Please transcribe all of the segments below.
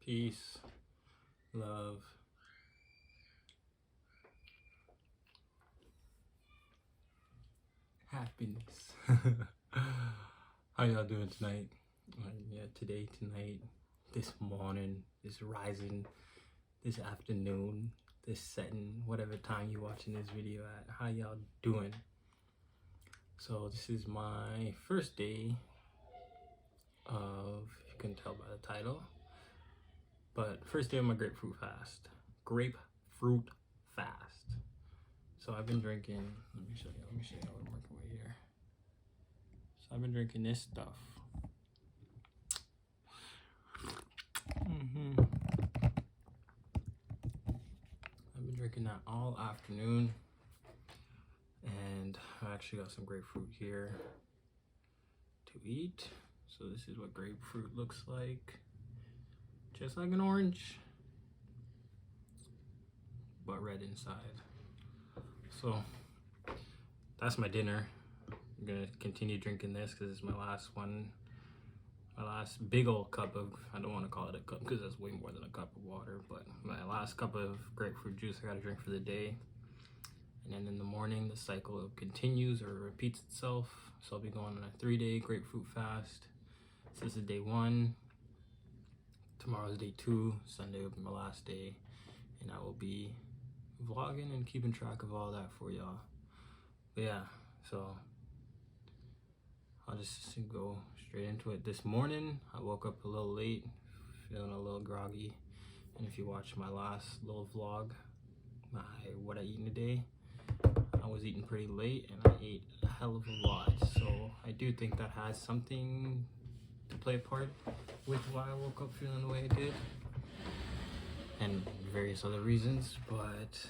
peace, love, happiness. How y'all doing tonight? Yeah, today, tonight, this morning, this rising, this afternoon, this setting, whatever time you're watching this video at. How y'all doing? So this is my first day of, you can tell by the title, but first day of my grapefruit fast. Grapefruit fast. So I've been drinking, let me show you what I'm working with here. So I've been drinking this stuff. I've been drinking that all afternoon, and I actually got some grapefruit here to eat. So this is what grapefruit looks like, just like an orange, but red inside. So that's my dinner. I'm gonna continue drinking this because it's my last one, my last big old cup of, I don't want to call it a cup because that's way more than a cup of water, but my last cup of grapefruit juice I gotta drink for the day. And then in the morning, the cycle continues or repeats itself. So I'll be going on a 3-day grapefruit fast. So this is day 1. Tomorrow's day 2. Sunday will be my last day. And I will be vlogging and keeping track of all that for y'all. But yeah, so I'll just go straight into it. This morning, I woke up a little late, feeling a little groggy. And if you watch my last little vlog, what I eat in a day, I was eating pretty late and I ate a hell of a lot. So I do think that has something to play a part with why I woke up feeling the way I did. And various other reasons, but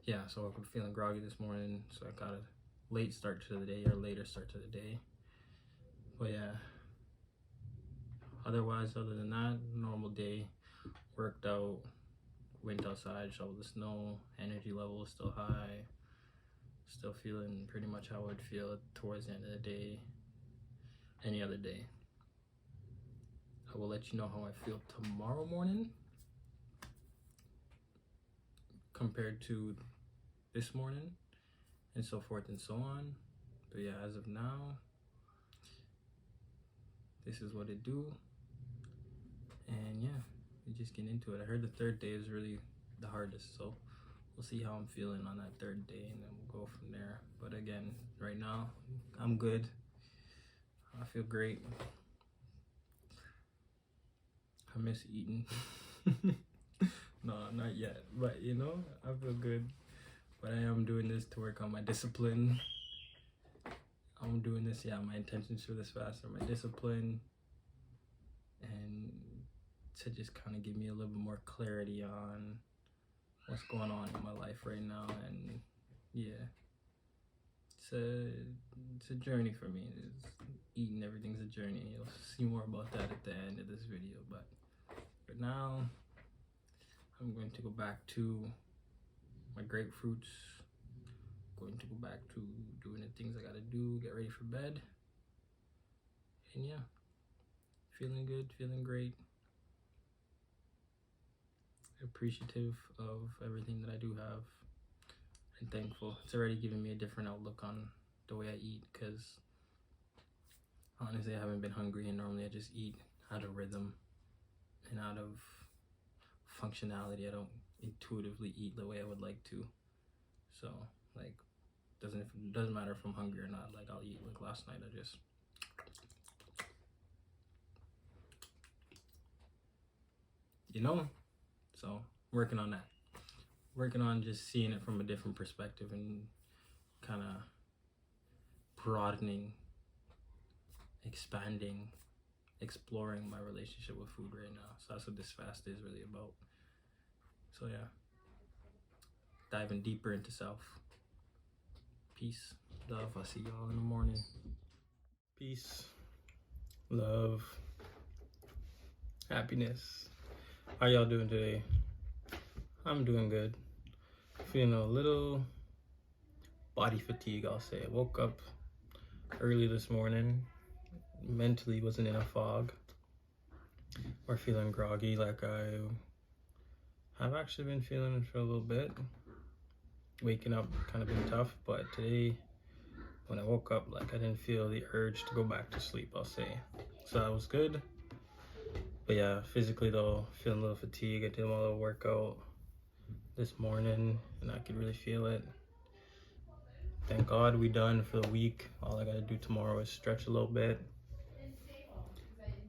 yeah, so I woke up feeling groggy this morning. So I got a late start to the day, or later start to the day. But yeah, other than that, normal day. Worked out, went outside, shoveled the snow, energy level is still high. Still feeling pretty much how I would feel towards the end of the day, any other day. I will let you know how I feel tomorrow morning compared to this morning, and so forth and so on. But yeah, as of now, this is what it do. And yeah, we just get into it. I heard the 3rd day is really the hardest, so we'll see how I'm feeling on that 3rd day, and then we'll go from there. But again, right now, I'm good. I feel great. I miss eating. No, not yet, but you know, I feel good. But I am doing this to work on my discipline. I'm doing this, yeah, my intentions for this fast are my discipline, and to just kind of give me a little bit more clarity on what's going on in my life right now. And yeah, it's a journey for me. Eating everything's a journey. You'll see more about that at the end of this video, but for now, I'm going to go back to my grapefruits, going to go back to doing the things I gotta do, get ready for bed. And yeah, feeling good, feeling great, appreciative of everything that I do have, and thankful. It's already given me a different outlook on the way I eat, because honestly I haven't been hungry, and normally I just eat out of rhythm and out of functionality. I don't intuitively eat the way I would like to. So like, doesn't matter if I'm hungry or not. Like, I'll eat. Like last night, I just so working on that, working on just seeing it from a different perspective and kind of broadening, expanding, exploring my relationship with food right now. So that's what this fast is really about. So yeah, diving deeper into self. Peace, love. I'll see y'all in the morning. Peace, love, happiness. How y'all doing today? I'm doing good. Feeling a little body fatigue, I'll say. I woke up early this morning. Mentally wasn't in a fog. or feeling groggy like I have actually been feeling for a little bit. Waking up kind of been tough, but today when I woke up, like I didn't feel the urge to go back to sleep, I'll say. So that was good. But yeah, physically though, feeling a little fatigue. I did my little workout this morning and I could really feel it. Thank God we done for the week. All I gotta do tomorrow is stretch a little bit.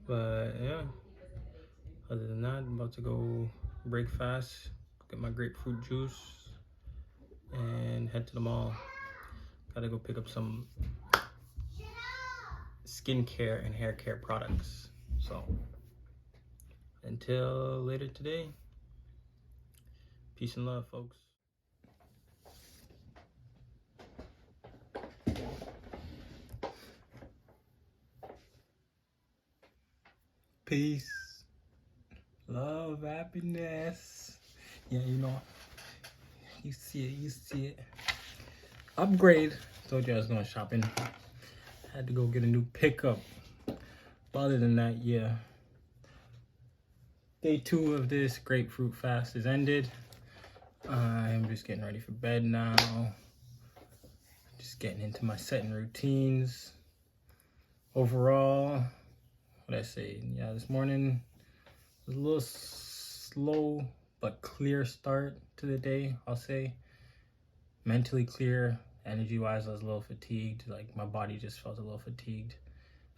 But yeah, other than that, I'm about to go break fast, get my grapefruit juice, and head to the mall. Gotta go pick up some skincare and hair care products. So until later today, peace and love, folks. Peace, love, happiness. Yeah, you know, you see it. Upgrade. Told you I was going shopping. Had to go get a new pickup. But other than that, yeah. Day 2 of this Grapefruit Fast is ended. I'm just getting ready for bed now. Just getting into my setting routines. Overall, what I say? Yeah, this morning was a little slow but clear start to the day, I'll say. Mentally clear, energy-wise, I was a little fatigued. Like my body just felt a little fatigued.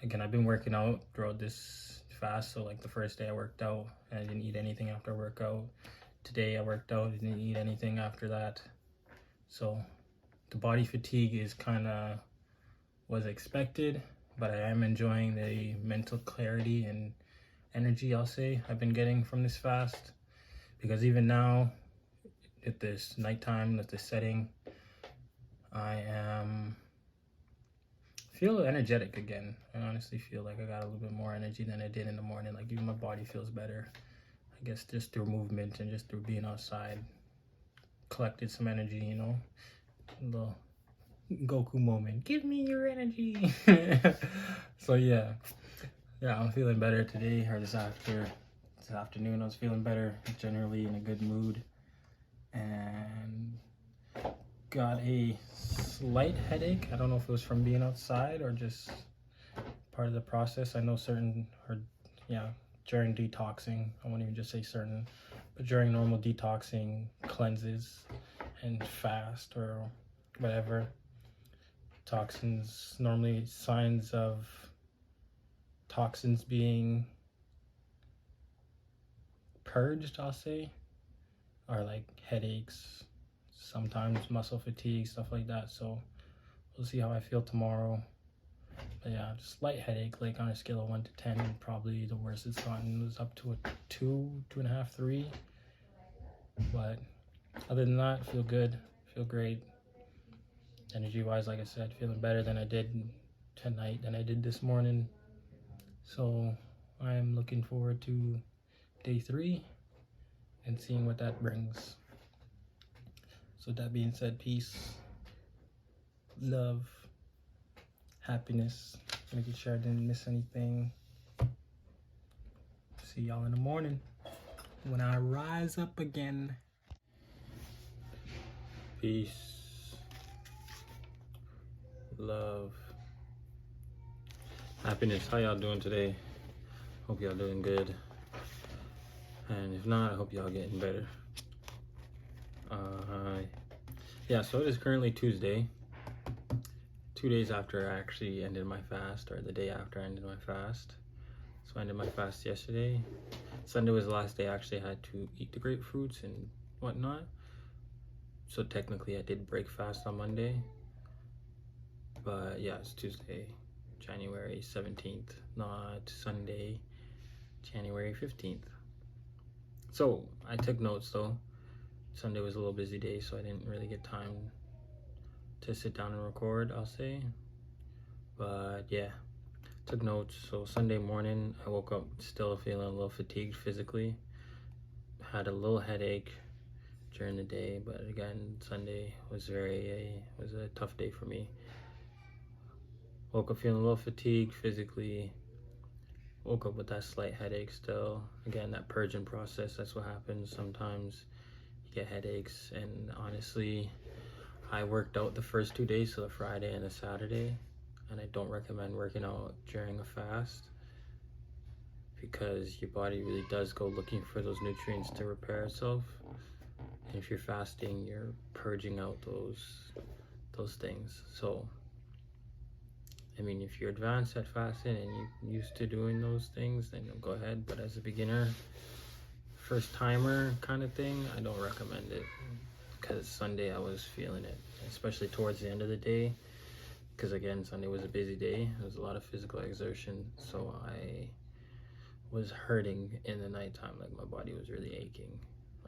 Again, I've been working out throughout this fast, so like the first day I worked out and I didn't eat anything after I worked out. Today I worked out, didn't eat anything after that. So the body fatigue is kind of was expected, but I am enjoying the mental clarity and energy, I'll say, I've been getting from this fast. Because even now, at this nighttime, at this setting, I feel energetic again. I honestly feel like I got a little bit more energy than I did in the morning. Like even my body feels better. I guess just through movement and just through being outside, collected some energy, you know, a little Goku moment. Give me your energy. So yeah, I'm feeling better today or this afternoon. I was feeling better, generally in a good mood, and got a slight headache. I don't know if it was from being outside or just part of the process. I know during detoxing, I won't even just say certain, but during normal detoxing cleanses and fast or whatever, toxins, normally signs of toxins being purged, I'll say, are like headaches, sometimes muscle fatigue, stuff like that. So we'll see how I feel tomorrow. But yeah, just light headache, like on a scale of 1 to 10, probably the worst it's gotten was up to a 2.5, 3. But other than that, feel good, feel great. Energy wise, like I said, feeling better than I did tonight than I did this morning. So I'm looking forward to day 3 and seeing what that brings. So that being said, peace, love, happiness, making sure I didn't miss anything. See y'all in the morning when I rise up again. Peace, love, happiness. How y'all doing today? Hope y'all doing good. And if not, I hope y'all getting better. Yeah, so it is currently Tuesday. 2 days after I actually ended my fast, or the day after I ended my fast. So I ended my fast yesterday. Sunday was the last day I actually had to eat the grapefruits and whatnot. So technically I did break fast on Monday. But yeah, it's Tuesday, January 17th, not Sunday, January 15th. So I took notes though. Sunday was a little busy day, so I didn't really get time to sit down and record, I'll say. But yeah, took notes. So Sunday morning, I woke up still feeling a little fatigued physically. Had a little headache during the day, but again, Sunday was a tough day for me. Woke up feeling a little fatigued physically. woke up with that slight headache still. Again, that purging process, that's what happens. Sometimes you get headaches, and honestly, I worked out the first 2 days, so the Friday and the Saturday, and I don't recommend working out during a fast because your body really does go looking for those nutrients to repair itself. And if you're fasting, you're purging out those things. So I mean, if you're advanced at fasting and you're used to doing those things, then go ahead. But as a beginner, first timer kind of thing, I don't recommend it, because Sunday I was feeling it, especially towards the end of the day, because again, Sunday was a busy day. There was a lot of physical exertion, so I was hurting in the nighttime. Like, my body was really aching,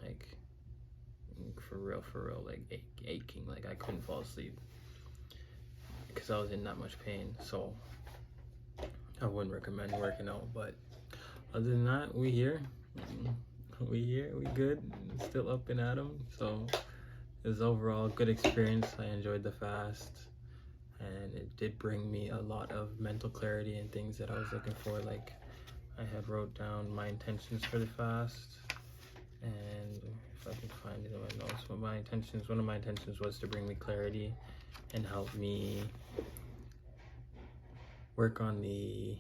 like for real, like aching. Like, I couldn't fall asleep because I was in that much pain. So I wouldn't recommend working out. But other than that, we here, we good, still up and at 'em. So it was overall a good experience. I enjoyed the fast, and it did bring me a lot of mental clarity and things that I was looking for. Like, I had wrote down my intentions for the fast, and if I can find it in my notes, one of my intentions was to bring me clarity and help me work on the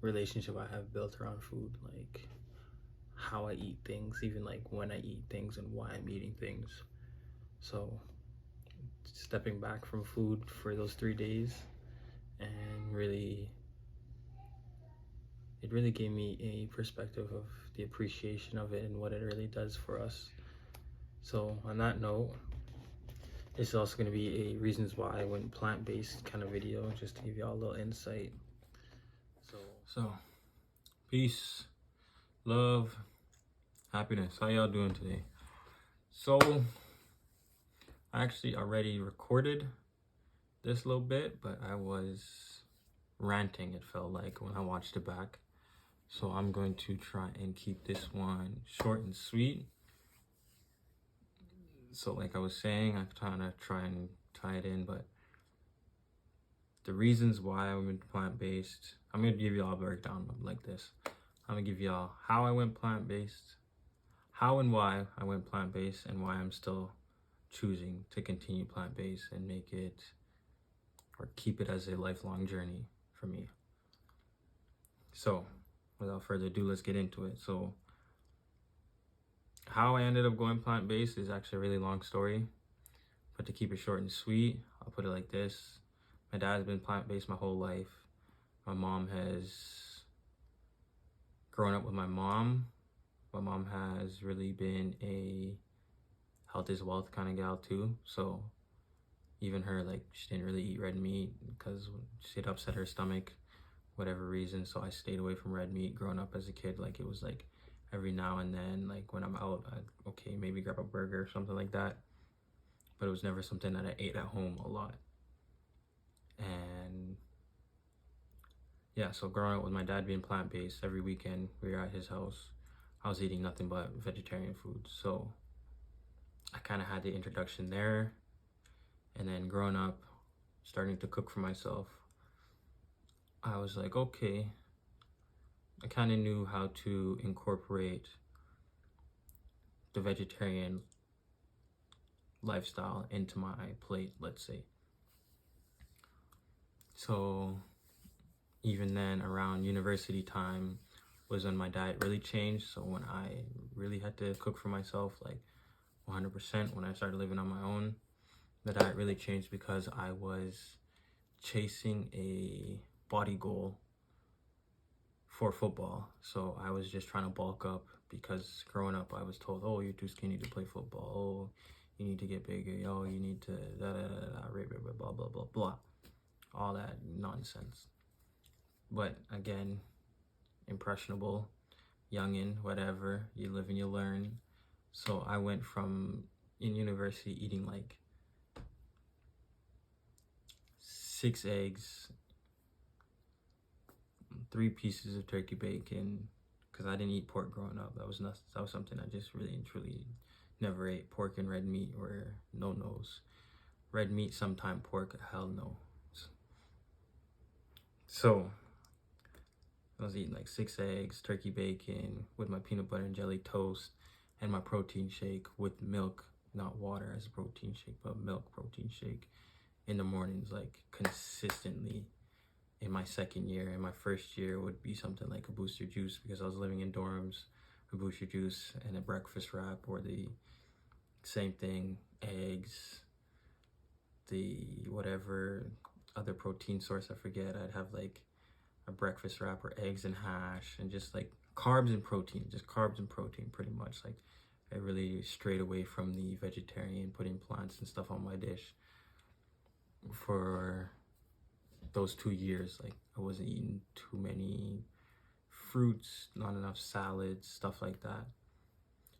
relationship I have built around food, like how I eat things, even like when I eat things and why I'm eating things. So stepping back from food for those 3 days, and it really gave me a perspective of the appreciation of it and what it really does for us. So on that note, this is also going to be a reasons why I went plant-based kind of video, just to give y'all a little insight. So peace, love, happiness. How y'all doing today? So I actually already recorded this little bit, but I was ranting, it felt like, when I watched it back. So I'm going to try and keep this one short and sweet. So like I was saying, I'm trying to try and tie it in, but the reasons why I went plant-based, I'm going to give y'all a breakdown like this. I'm going to give y'all how I went plant-based, how and why I went plant-based, and why I'm still choosing to continue plant-based and make it, or keep it as a lifelong journey for me. So without further ado, let's get into it. So how I ended up going plant-based is actually a really long story, but to keep it short and sweet, I'll put it like this. My dad's been plant-based my whole life. My mom has grown up with my mom. My mom has really been a health is wealth kind of gal too. So even her, like, she didn't really eat red meat because she'd upset her stomach, whatever reason. So I stayed away from red meat growing up as a kid. Like, it was like every now and then, like when I'm out, I'd okay, maybe grab a burger or something like that. But it was never something that I ate at home a lot. And yeah, so growing up with my dad being plant-based, every weekend we were at his house, I was eating nothing but vegetarian food. So I kind of had the introduction there. And then growing up, starting to cook for myself, I was like, okay, I kind of knew how to incorporate the vegetarian lifestyle into my plate, let's say. So even then, around university time was when my diet really changed. So when I really had to cook for myself, like 100%, when I started living on my own, the diet really changed because I was chasing a body goal for football. So I was just trying to bulk up because growing up I was told, oh, you're too skinny to play football. Oh, you need to get bigger. Oh, you need to blah, blah, blah, blah. All that nonsense. But again, impressionable, youngin', whatever, you live and you learn. So I went from in university eating like 6 eggs, 3 pieces of turkey bacon, because I didn't eat pork growing up. That was something I just really and truly never ate. Pork and red meat were no-nos. Red meat sometime, pork, hell no. So I was eating like 6 eggs, turkey bacon with my peanut butter and jelly toast and my protein shake with milk, not water as a protein shake, but milk protein shake in the mornings, like consistently. In my second year, and my first year would be something like a booster juice because I was living in dorms. A booster juice and a breakfast wrap, or the same thing, eggs, the whatever other protein source I forget. I'd have like a breakfast wrap or eggs and hash, and just like carbs and protein, just carbs and protein pretty much. Like I really strayed away from the vegetarian, putting plants and stuff on my dish for those 2 years. Like I wasn't eating too many fruits, not enough salads, stuff like that.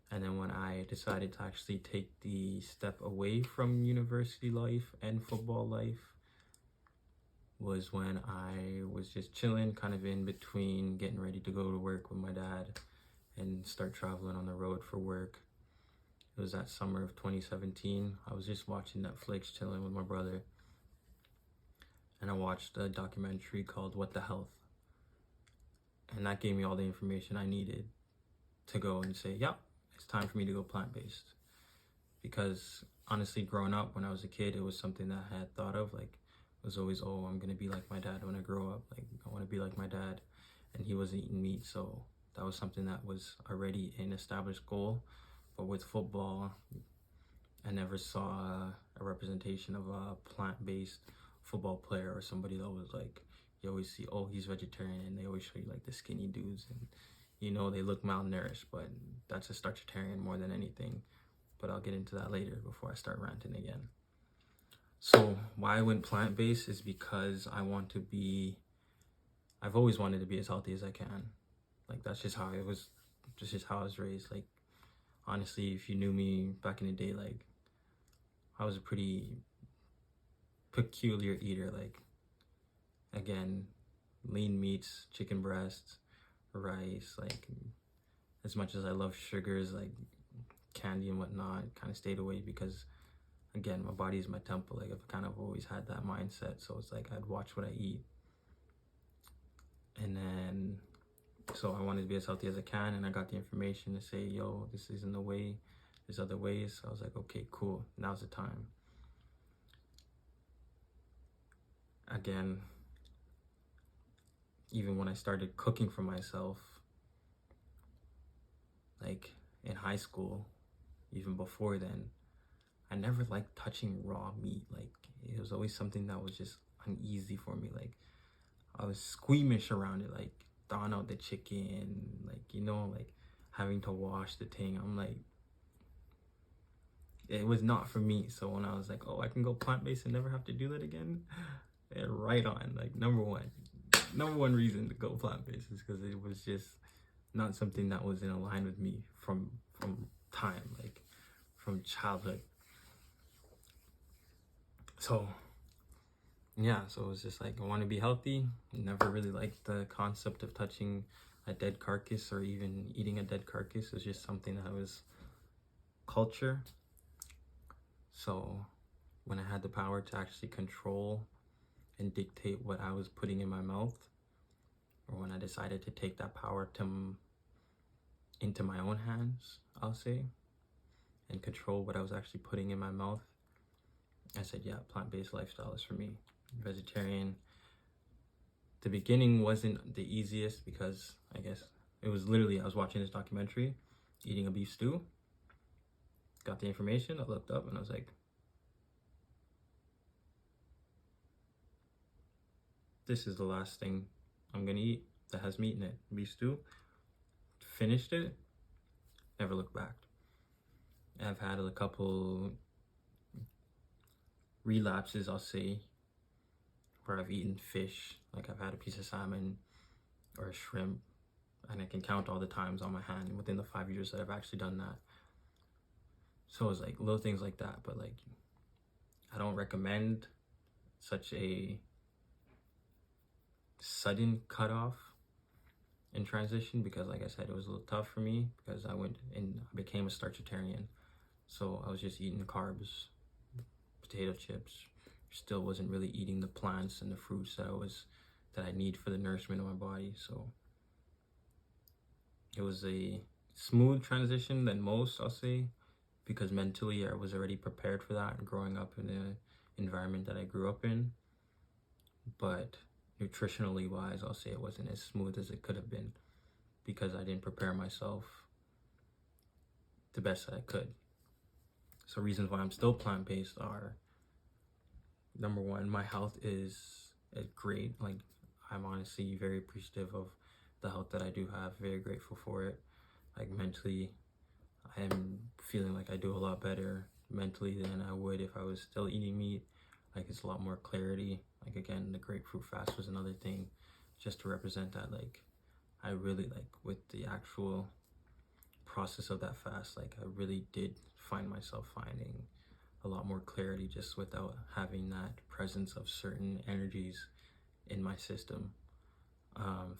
And then when I decided to actually take the step away from university life and football life was when I was just chilling, kind of in between getting ready to go to work with my dad and start traveling on the road for work. It was that summer of 2017. I was just watching Netflix, chilling with my brother, and I watched a documentary called What the Health. And that gave me all the information I needed to go and say, yep, it's time for me to go plant-based. Because honestly, growing up, when I was a kid, it was something that I had thought of. Like, it was always, oh, I'm going to be like my dad when I grow up. Like, I want to be like my dad. And he wasn't eating meat, so that was something that was already an established goal. But with football, I never saw a representation of a plant-based football player or somebody that was like, you always see, oh, he's vegetarian, and they always show you like the skinny dudes, and you know they look malnourished, but that's a starchitarian more than anything. But I'll get into that later before I start ranting again. So why I went plant-based is because I've always wanted to be as healthy as I can. Like that's just how I was raised. Like honestly, if you knew me back in the day, like I was a pretty peculiar eater. Like again, lean meats, chicken breasts, rice. Like as much as I love sugars, like candy and whatnot, kind of stayed away because again, my body is my temple. Like I've kind of always had that mindset. So it's like I'd watch what I eat. And then, so I wanted to be as healthy as I can, and I got the information to say, yo, this isn't the way, there's other ways. So I was like, okay, cool, now's the time. Again, even when I started cooking for myself, like in high school, even before then, I never liked touching raw meat. Like it was always something that was just uneasy for me. Like I was squeamish around it, like thawing out the chicken, like, you know, like having to wash the thing. I'm like, it was not for me. So when I was like, oh, I can go plant-based and never have to do that again, yeah, right on. Like number one reason to go plant-based is because it was just not something that was in line with me from time, like from childhood. So yeah, so it was just like, I want to be healthy. Never really liked the concept of touching a dead carcass or even eating a dead carcass. It was just something that was culture. So when I had the power to actually control and dictate what I was putting in my mouth, or when I decided to take that power into my own hands, I'll say, and control what I was actually putting in my mouth, I said, yeah, plant-based lifestyle is for me. Vegetarian, the beginning wasn't the easiest because I guess it was literally, I was watching this documentary, eating a beef stew, got the information, I looked up and I was like, this is the last thing I'm gonna eat that has meat in it, beef stew. Finished it, never looked back. I've had a couple relapses, I'll say, where I've eaten fish. Like I've had a piece of salmon or a shrimp, and I can count all the times on my hand within the 5 years that I've actually done that. So it's like little things like that, but like I don't recommend such a sudden cutoff and transition because, like I said, it was a little tough for me because I went and became a starchitarian. So I was just eating carbs, potato chips, still wasn't really eating the plants and the fruits that I need for the nourishment of my body. So it was a smooth transition than most, I'll say, because mentally I was already prepared for that growing up in the environment that I grew up in. But nutritionally wise, I'll say it wasn't as smooth as it could have been because I didn't prepare myself the best that I could. So reasons why I'm still plant-based are, number one, my health is great. Like, I'm honestly very appreciative of the health that I do have, very grateful for it. Like, mentally, I am feeling like I do a lot better mentally than I would if I was still eating meat. Like, it's a lot more clarity. Like, again, the Grapefruit Fast was another thing just to represent that. Like, I really, like, with the actual process of that fast, like, I really did find myself finding a lot more clarity just without having that presence of certain energies in my system.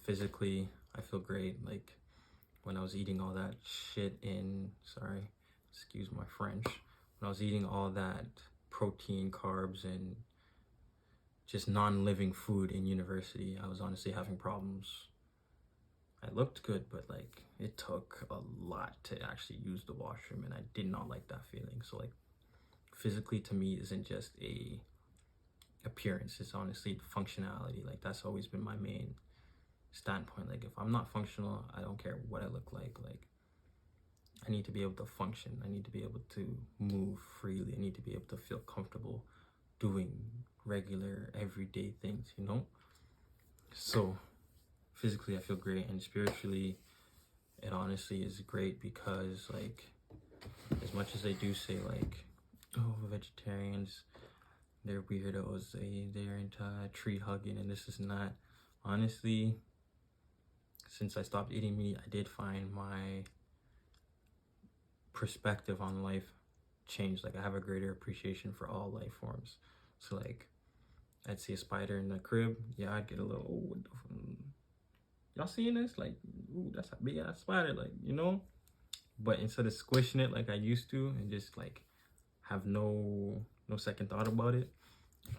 Physically, I feel great. Like, when I was eating all that shit in, sorry, excuse my French, when I was eating all that protein, carbs, and just non-living food in university, I was honestly having problems. I looked good, but like, it took a lot to actually use the washroom, and I did not like that feeling. So like, physically to me isn't just a appearance, it's honestly functionality. Like, that's always been my main standpoint. Like, if I'm not functional, I don't care what I look like. Like, I need to be able to function, I need to be able to move freely, I need to be able to feel comfortable doing regular everyday things, you know? So physically I feel great, and spiritually it honestly is great because, like, as much as they do say like, oh, vegetarians, they're weirdos, they're into tree hugging and this is not, honestly, since I stopped eating meat, I did find my perspective on life change. Like, I have a greater appreciation for all life forms. So like, I'd see a spider in the crib, yeah, I'd get a little, oh, what the y'all seeing this? Like, ooh, that's a big ass spider, like, you know? But instead of squishing it like I used to and just like have no second thought about it,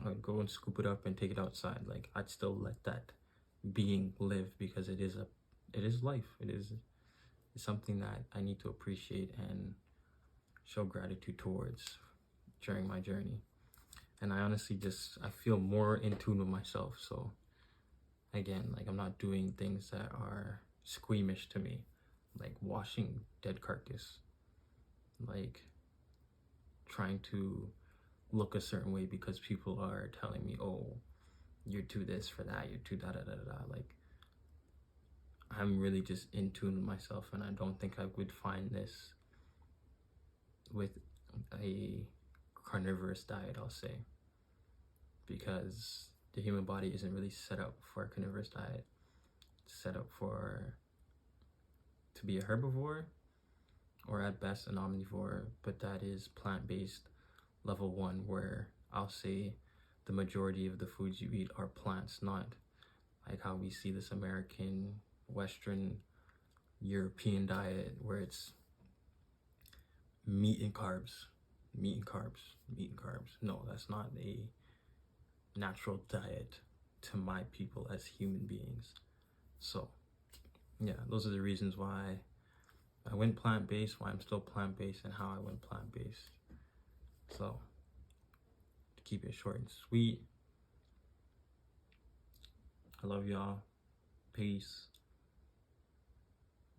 I'd go and scoop it up and take it outside. Like, I'd still let that being live because it is life. It's something that I need to appreciate and show gratitude towards during my journey. And I honestly I feel more in tune with myself. So again, like, I'm not doing things that are squeamish to me, like washing dead carcass, like trying to look a certain way because people are telling me, oh, you're too this for that, you're too da da da da. Like, I'm really just in tune with myself, and I don't think I would find this with a carnivorous diet, I'll say, because the human body isn't really set up for a carnivorous diet. It's set up to be a herbivore, or at best an omnivore, but that is plant-based level 1, where I'll say the majority of the foods you eat are plants, not like how we see this American, Western, European diet where it's meat and carbs, meat and carbs, meat and carbs. No, that's not a natural diet to my people as human beings. So yeah, those are the reasons why I went plant-based, why I'm still plant-based, and how I went plant-based. So to keep it short and sweet, I love y'all. Peace.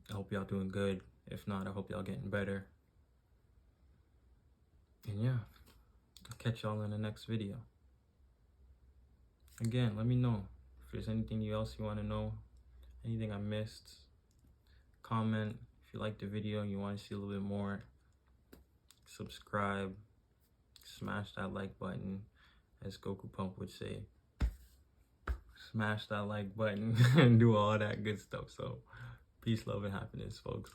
I hope y'all doing good. If not, I hope y'all getting better. And yeah, I'll catch y'all in the next video. Again, let me know if there's anything else you want to know, anything I missed. Comment if you liked the video and you want to see a little bit more. Subscribe, smash that like button, as Goku Pump would say. Smash that like button and do all that good stuff. So peace, love, and happiness, folks.